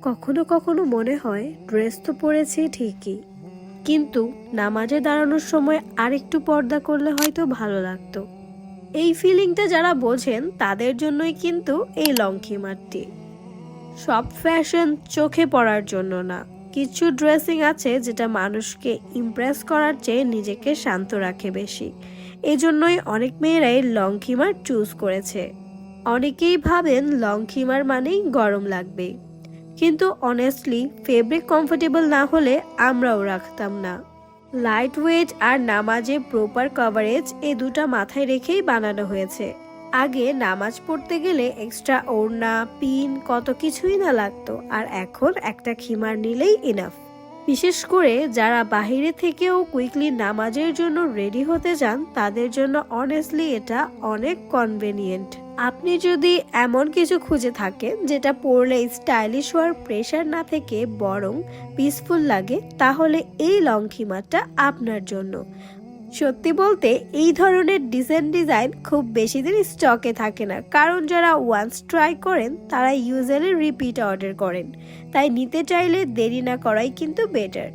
কখনো কখনো মনে হয় ড্রেস তো পরেছি ঠিকই, কিন্তু নামাজে দাঁড়ানোর সময় আরেকটু পর্দা করলে হয়তো ভালো লাগতো। এই ফিলিংটা যারা বোঝেন তাদের জন্যই কিন্তু এই লং খিমারটি। সব ফ্যাশন চোখে পড়ার জন্য না। কিছু ড্রেসিং আছে যেটা মানুষকে ইমপ্রেস করার চেয়ে নিজেকে শান্ত রাখে বেশি। এজন্যই অনেক মেয়েরাই লং খিমার চুজ করেছে। অনেকেই ভাবেন লং খিমার মানেই গরম লাগবে, কিন্তু অনেস্টলি ফেব্রিক কমফোর্টেবল না হলে আমরাও রাখতাম না। লাইট ওয়েট আর নামাজে প্রপার কভারেজ এ দুটা মাথায় রেখেই বানানো হয়েছে। আগে নামাজ পড়তে গেলে এক্সট্রা ওড়না পিন কত কিছুই না লাগতো, আর এখন একটা খিমার নিলেই ইনাফ। বিশেষ করে যারা বাহিরে থেকেও কুইকলি নামাজের জন্য রেডি হতে চান তাদের জন্য অনেস্টলি এটা অনেক কনভেনিয়েন্ট। আপনি যদি এমন কিছু খুঁজে থাকেন যেটা পরলে স্টাইলিশ হওয়ার প্রেশার না থেকে বরং পিসফুল লাগে, তাহলে এই লং খিমারটা আপনার জন্য। সত্যি বলতে এই ধরনের ডিসেন্ট ডিজাইন খুব বেশি দিন স্টকে থাকে না, কারণ যারা ওয়ান্স ট্রাই করেন তারা ইউজুয়ালি রিপিট অর্ডার করেন। তাই নিতে চাইলে দেরি না করাই কিন্তু বেটার।